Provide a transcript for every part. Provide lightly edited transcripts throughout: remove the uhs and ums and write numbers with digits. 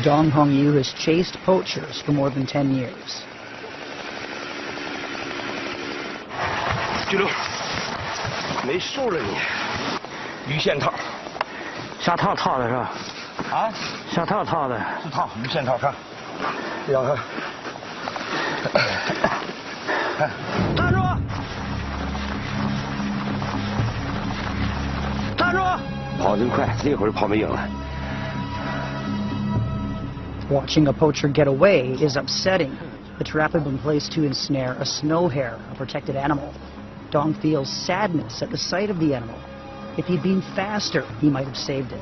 Dong Hongyu has chased poachers for more than 10 years. 居留，没收了你，鱼线套，下套套的是吧？啊，下套套的，是套，鱼线套上，咬它。站住！站住！跑真快，这会儿跑没影了。 Watching a poacher get away is upsetting. The trap had been placed to ensnare a snow hare, a protected animal. Dong feels sadness at the sight of the animal. If he'd been faster, he might have saved it.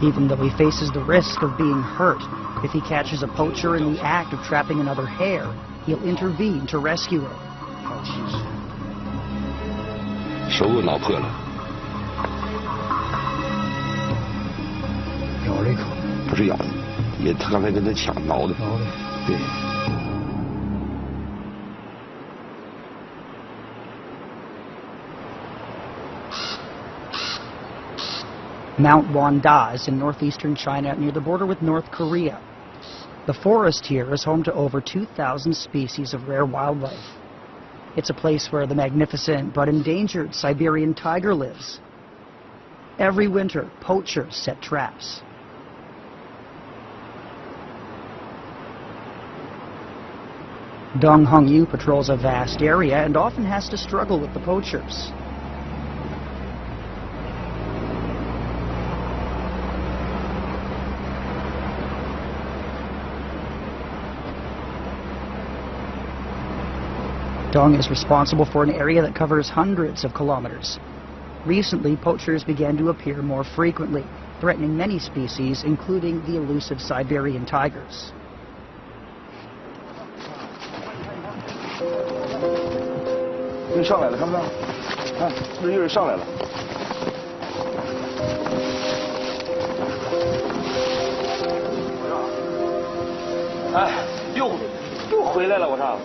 Even though he faces the risk of being hurt, if he catches a poacher in the act of trapping another hare, he'll intervene to rescue it. 手给挠破了，咬了一口，不是咬的，也他刚才跟他抢挠的，挠的，对。 Mount Wanda is in northeastern China near the border with North Korea. The forest here is home to over 2,000 species of rare wildlife. It's a place where the magnificent but endangered Siberian tiger lives. Every winter, poachers set traps. Dong Hongyu patrols a vast area and often has to struggle with the poachers. Dong is responsible for an area that covers hundreds of kilometers. Recently, poachers began to appear more frequently, threatening many species, including the elusive Siberian tigers. 又上来了，看不看？看，是不是有人上来了？哎，又回来了，我操！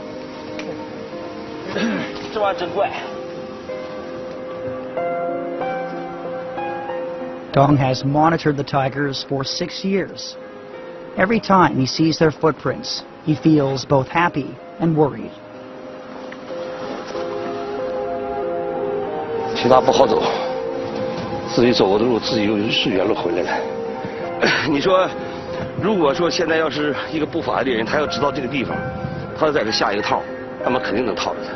这玩意真怪。 Dong has monitored the tigers for 6 years. Every time he sees their footprints, he feels both happy and worried. 其他不好走，自己走过的路，自己又是原路回来的。你说，如果说现在要是一个不法的猎人，他要知道这个地方，他要在这下一个套，那么肯定能套着他。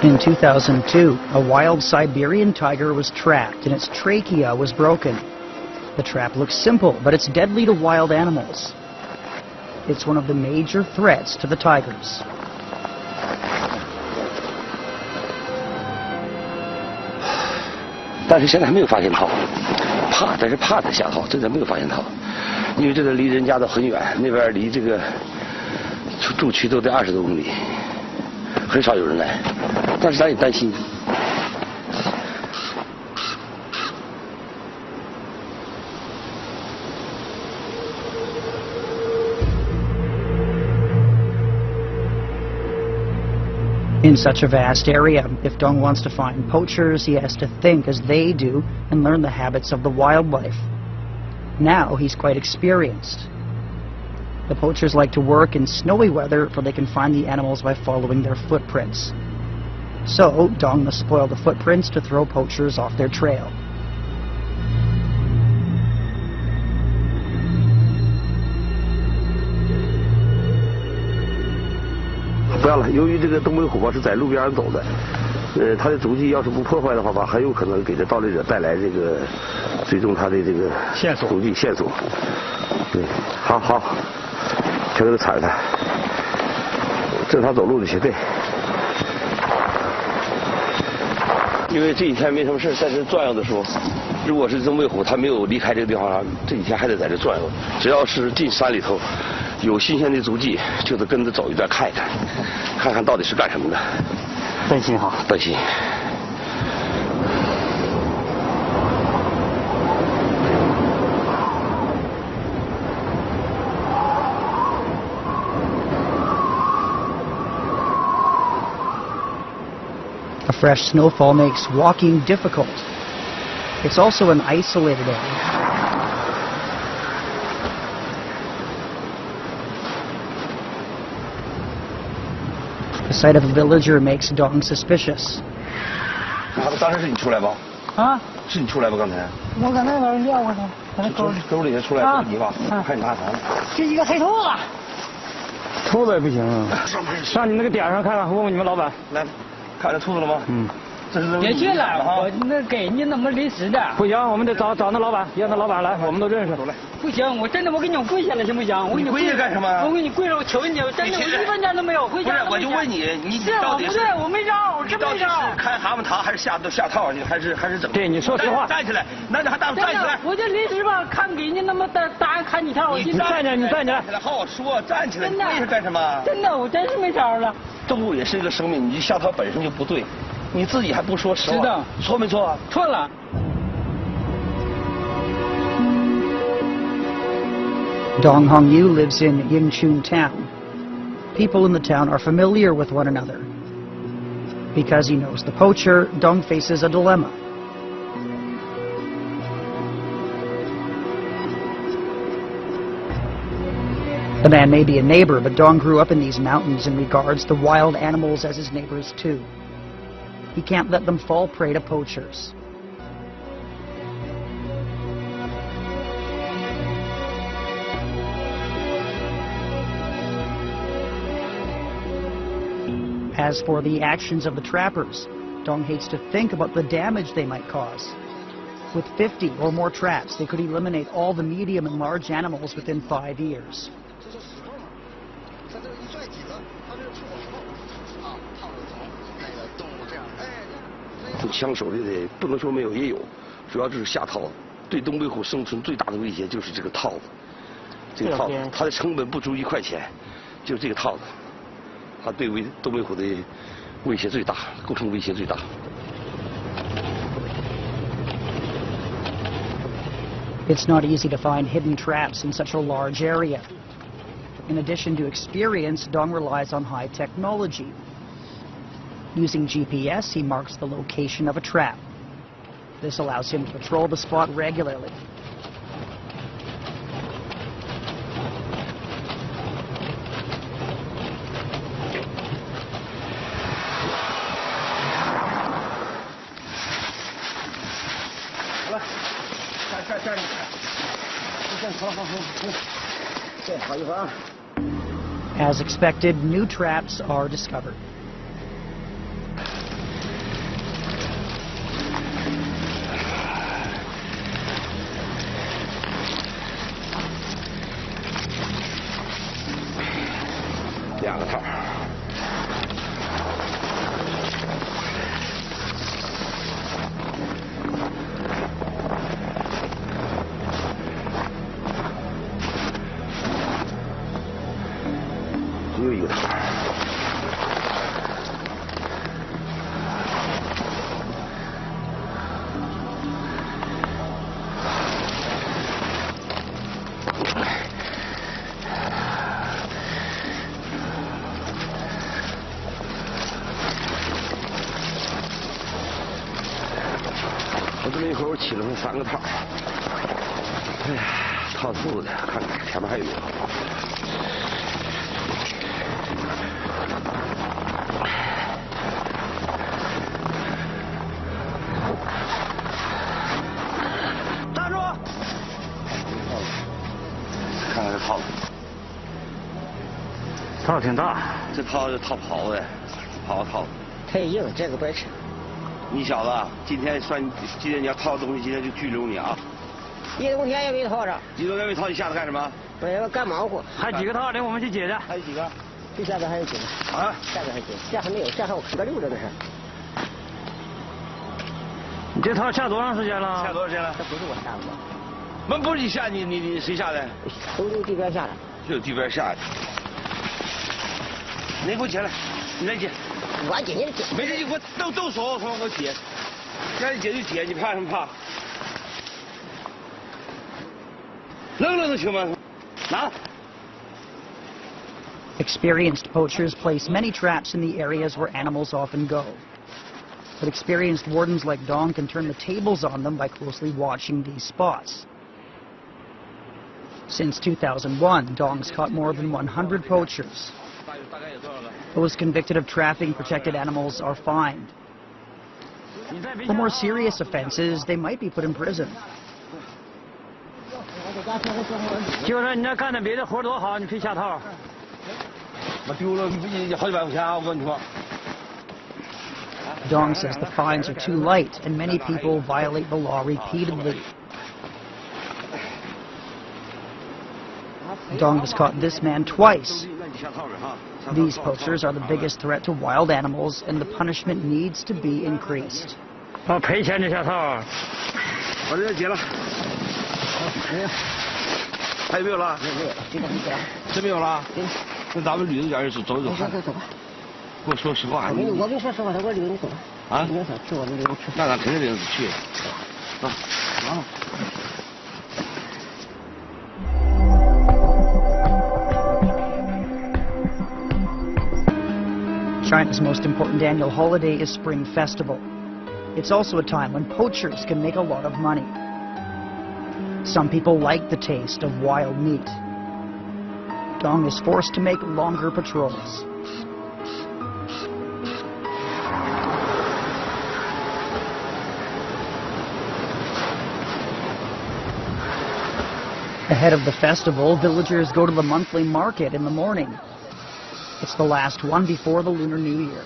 In 2002, a wild Siberian tiger was trapped and its trachea was broken. The trap looks simple, but it's deadly to wild animals. It's one of the major threats to the tigers. 但是现在还没有发现套，但是怕他下套，这个没有发现套，因为这个离人家都很远，那边离这个驻区都得20多公里，很少有人来。 但是咱也担心。In such a vast area, if Dong wants to find poachers, he has to think as they do and learn the habits of the wildlife. Now he's quite experienced. The poachers like to work in snowy weather, for they can find the animals by following their footprints. So, Dong must spoil the footprints to throw poachers off their trail. Not 了，由于这个东北虎豹是在路边上走的，它的足迹要是不破坏的话吧，很有可能给这盗猎者带来这个追踪它的这个足迹线索。对，好，全给它踩着它，正常走路就行。对。 因为这几天没什么事，在这转悠的时候，如果是东北虎，它没有离开这个地方，这几天还得在这转悠。只要是进山里头，有新鲜的足迹，就得跟着走一段看一看，看看到底是干什么的。担心哈？担心。Fresh snowfall makes walking difficult. It's also an isolated area. The sight of a villager makes Dong suspicious. 当时是你出来吧？啊，是你出来吧？刚才？我刚才在这撂过呢，在那沟里头出来不泥巴，看你拿啥呢？这一个黑兔子。兔子也不行啊。上你那个点上看看，问问你们老板。来，看着兔子了吗？嗯。这是别去了，我那给你那么临时的。不行，我们得找那老板，让那老板来，我们都认识。走来。不行，我真的我给你跪下了，行不行？我给你跪下干什么？我给你跪着，我求你，真的我1分钱都没有，回家。不是，我就问你，你到底是？不对，我没招，我真没招。是开蛤蟆堂还是下套？还是怎么？对，你说实话。站起来，那你还站起来？我就临时吧，看给你那么答看你跳，你站起来，你站起来。好好说，站起来，你跪下干什么？真的，我真是没招了。动物也是一个生命，你下套本身就不对。 你自己还不说实话，是的，错没错？错了。Dong Hongyu lives in Yingchun Town. People in the town are familiar with one another. Because he knows the poacher, Dong faces a dilemma. The man may be a neighbor, but Dong grew up in these mountains and regards the wild animals as his neighbors too. He can't let them fall prey to poachers. As for the actions of the trappers, Dong hates to think about the damage they might cause. With 50 or more traps, they could eliminate all the medium and large animals within 5 years. 枪手的不能说没有，也有，主要就是下套。对东北虎生存最大的威胁就是这个套子。这个套子，它的成本不足1块钱，就这个套子，它对东北虎的威胁最大，构成威胁最大。It's not easy to find hidden traps in such a large area. In addition to experience, Dong relies on high technology. Using GPS, he marks the location of a trap. This allows him to patrol the spot regularly. As expected, new traps are discovered.我起了3个套，哎呀，套兔子，看看前面还有没有。站住！看看这套子，套挺大，这套是套袍子，袍子套子。太硬，这个别吃。 你小子，今天你要套东西，今天就拘留你啊！一冬天也没套着。一冬天没套，你下次干什么？我要干忙活。还几个套，领我们去解去。还有几个？这下边还有几个？啊？下边还有几个？这还没有，这还有10个6着呢是。你这套下多长时间了？下多少时间了？这不是我下的。那不是你下，你谁下的？都由这边下的。就这边下的。你给我解来，你来解。我解你解。没事，你给我动手，我解。让你解就解，你怕什么怕？扔了就行吗？拿。 Experienced poachers place many traps in the areas where animals often go. but experienced wardens like Dong can turn the tables on them by closely watching these spots. Since 2001, Dong's caught more than 100 poachers. Those convicted of trafficking protected animals are fined. For more serious offenses, they might be put in prison. 就是你要干点别的活多好，你可以下套。我丢了好几百块钱啊！我跟你说。 Dong says the fines are too light and many people violate the law repeatedly. Dong has caught this man twice. These poachers are the biggest threat to wild animals and the punishment needs to be increased. 赔钱就下套。把这结了。还有没有了？没有，就这么一个。真没有了？那咱们捋着点走一走。走吧。 跟我说实话，我跟你说实话，我领你走。啊？你说去我领你去。那咱肯定领你去。啊，完了。 China's most important annual holiday is Spring Festival. It's also a time when poachers can make a lot of money. Some people like the taste of wild meat. Dong is forced to make longer patrols. Ahead of the festival, villagers go to the monthly market in the morning. It's the last one before the Lunar New Year.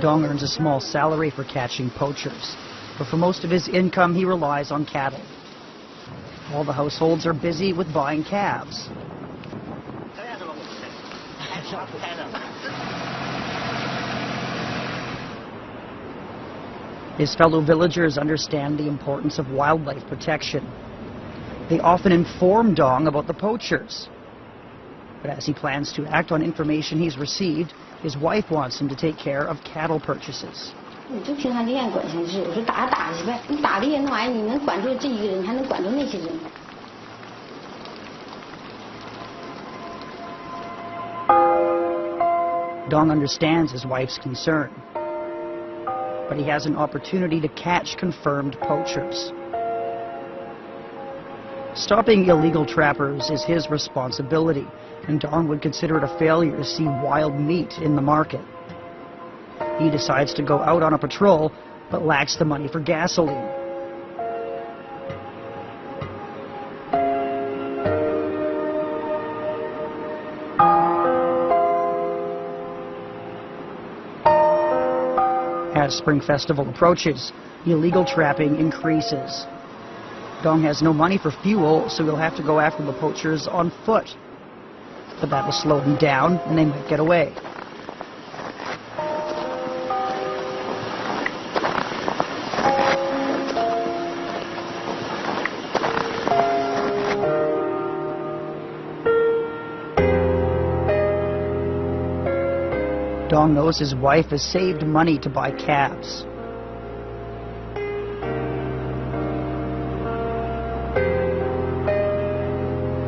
Dong earns a small salary for catching poachers, but for most of his income he relies on cattle. All the households are busy with buying calves. His fellow villagers understand the importance of wildlife protection. They often inform Dong about the poachers. But as he plans to act on information he's received, his wife wants him to take care of cattle purchases. 你就平常这样管闲事，我说打去呗，你打这些那玩意儿，你能管住这一个人，还能管住那些人。 Dong understands his wife's concern, but he has an opportunity to catch confirmed poachers. Stopping illegal trappers is his responsibility, and Dong would consider it a failure to see wild meat in the market. He decides to go out on a patrol, but lacks the money for gasoline. As Spring Festival approaches, illegal trapping increases. Dong has no money for fuel, so he'll have to go after the poachers on foot. But that'll slow them down, and they might get away. Dong knows his wife has saved money to buy calves.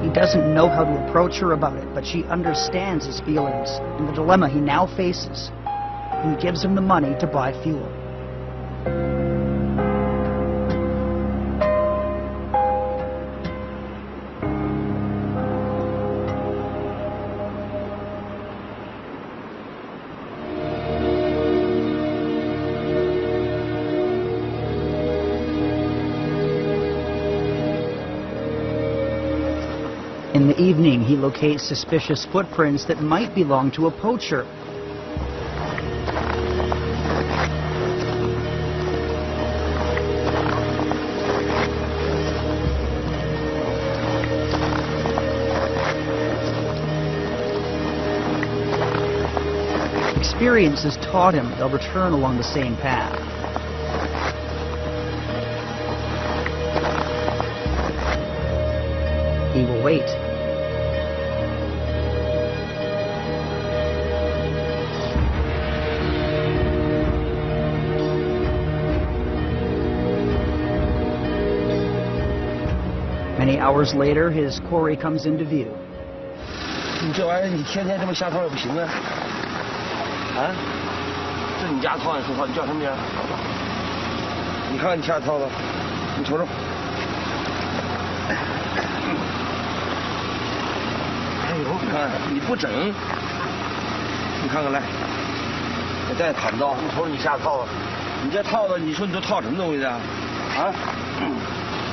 He doesn't know how to approach her about it, but she understands his feelings and the dilemma he now faces, and gives him the money to buy fuel. In the evening, he locates suspicious footprints that might belong to a poacher. Experience has taught him they'll return along the same path. He will wait. Many hours later, his quarry comes into view. 你这玩意儿你天天这么下套也不行啊！啊？这你家套你说套，你叫什么名？你看看你下的套子，你瞅瞅。哎呦，你看你不整，你看看来，我再砍刀，你瞅瞅你下的套子，你这套子，你说你这套什么东西的？啊？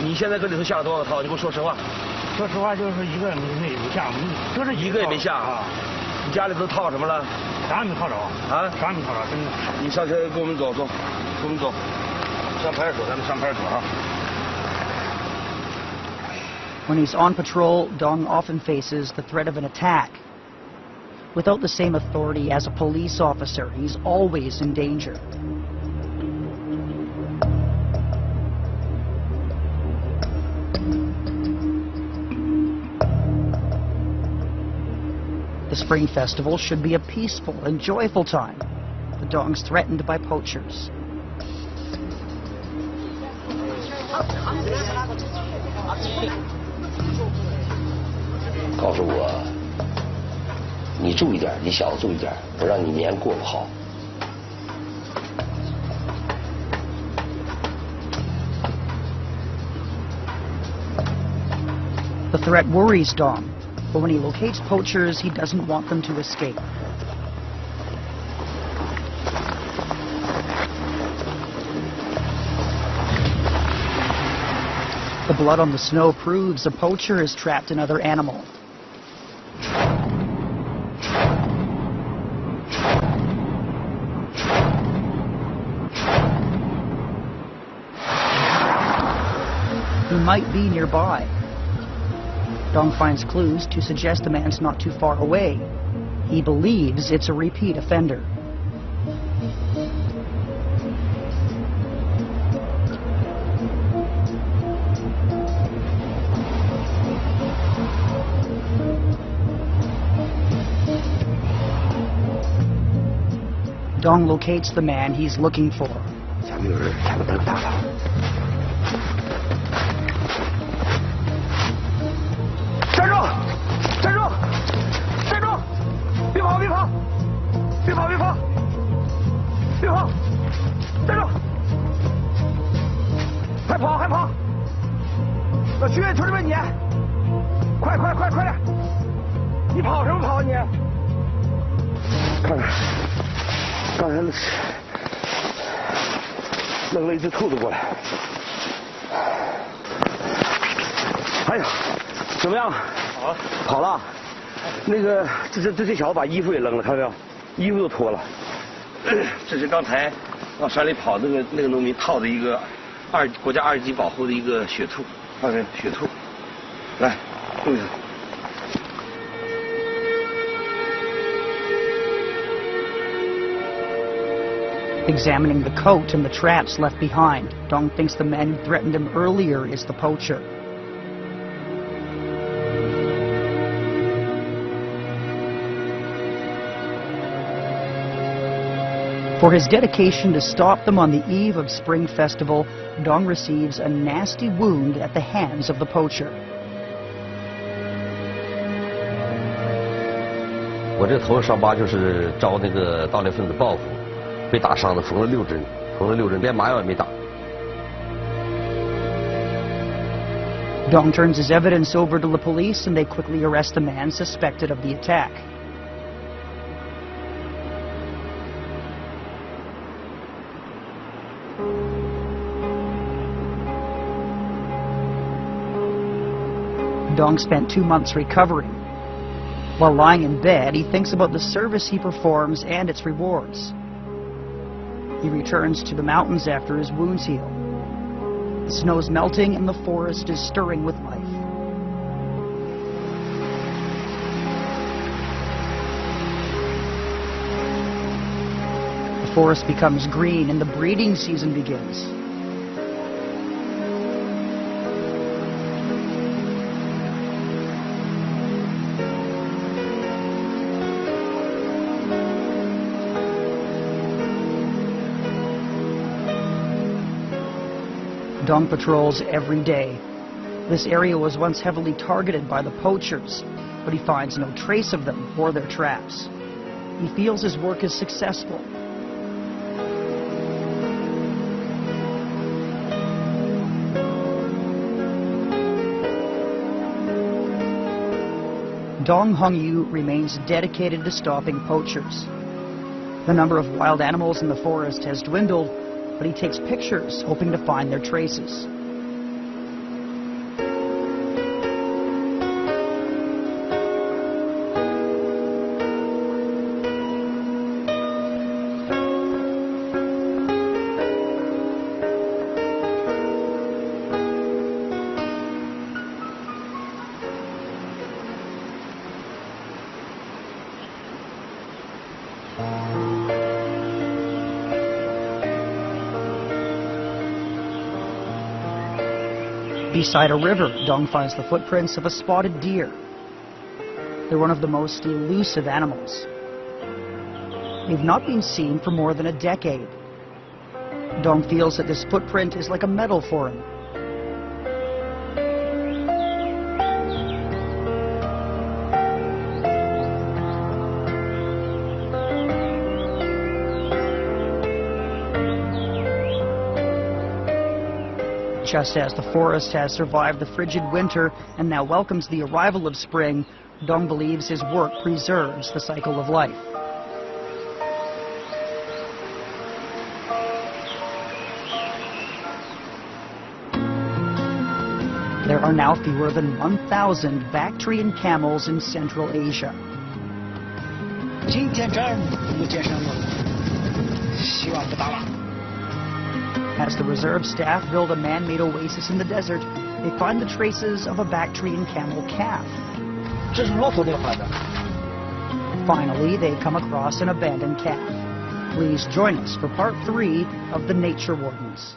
你现在搁里头下了多少套？你给我说实话。说实话，就是一个没下，就是一个也没下啊。你家里头套什么了？啥也没套着啊，啥也没套着，真的。你上车跟我们走，跟我们走，上派出所，咱们上派出所啊。When he's on patrol, Dong often faces the threat of an attack. Without the same authority as a police officer, he's always in danger. The Spring Festival should be a peaceful and joyful time. The Dong's threatened by poachers. 告诉我，你注意点，你小子注意点，我让你年过不好。The threat worries Dong, but when he locates poachers, he doesn't want them to escape. The blood on the snow proves a poacher has trapped another animal. He might be nearby. Dong finds clues to suggest the man's not too far away. He believes it's a repeat offender. Dong locates the man he's looking for. 下面有人，下面灯打上。站住！站住！站住！别跑！别跑！别跑！别跑！别跑！站住！还跑！还跑！老徐，求你们你，快点！你跑什么跑你？看看。 刚才扔了一只兔子过来，哎呀，怎么样？好了，跑了。那个，这小子把衣服也扔了，看到没有？衣服都脱了。这是刚才往山里跑那个农民套的一个国家2级保护的一个雪兔，看看雪兔，来，录一下。 Examining the coat and the traps left behind, Dong thinks the man who threatened him earlier is the poacher. For his dedication to stop them on the eve of Spring Festival, Dong receives a nasty wound at the hands of the poacher. 我这头上伤疤就是招那个盗猎分子报复。 被打伤的，缝了6针，连麻药也没打。Dong turns his evidence over to the police, and they quickly arrest the man suspected of the attack. Dong spent 2 months recovering. While lying in bed, he thinks about the service he performs and its rewards. He returns to the mountains after his wounds heal. The snow is melting and the forest is stirring with life. The forest becomes green and the breeding season begins. Dong patrols every day. This area was once heavily targeted by the poachers. but he finds no trace of them or their traps. He feels his work is successful. Dong Hongyu remains dedicated to stopping poachers. The number of wild animals in the forest has dwindled, but he takes pictures hoping to find their traces. Beside a river, Dong finds the footprints of a spotted deer. They're one of the most elusive animals. They've not been seen for more than a decade. Dong feels that this footprint is like a medal for him. Just as the forest has survived the frigid winter and now welcomes the arrival of spring, Dong believes his work preserves the cycle of life. There are now fewer than 1,000 Bactrian camels in Central Asia. As the reserve staff build a man-made oasis in the desert, they find the traces of a Bactrian camel calf. Finally, they come across an abandoned calf. Please join us for part 3 of The Nature Wardens.